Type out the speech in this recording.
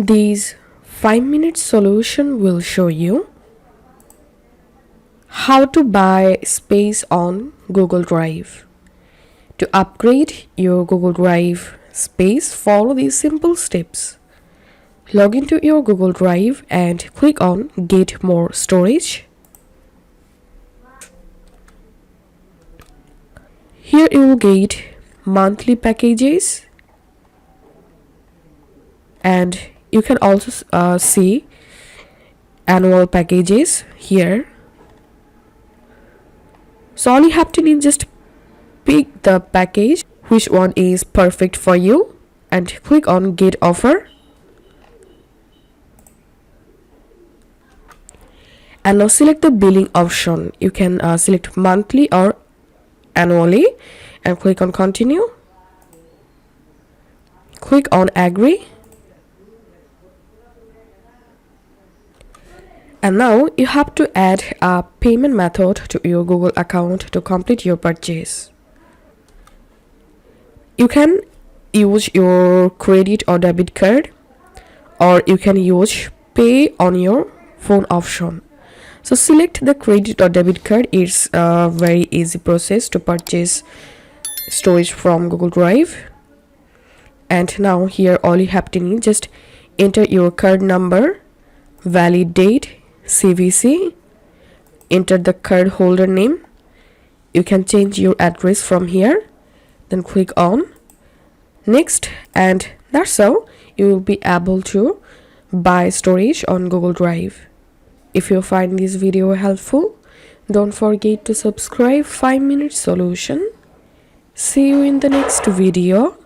This 5-minute solution will show you how to buy space on Google Drive. To upgrade your Google Drive space, follow these simple steps. Log into your Google Drive and click on Get More Storage. Here you will get monthly packages, and you can also see annual packages here. So all you have to do, just pick the package which one is perfect for you and click on Get Offer. And now select the billing option. You can select monthly or annually and click on Continue. Click on Agree. And now you have to add a payment method to your Google account to complete your purchase. You can use your credit or debit card, or you can use pay on your phone option. So select the credit or debit card. It's a very easy process to purchase storage from Google Drive. And now here all you have to do, just enter your card number, valid date, CVC, enter the card holder name. You can change your address from here, then click on Next, and that's how you will be able to buy storage on Google Drive. If you find this video helpful, don't forget to subscribe 5-minute solution. See you in the next video.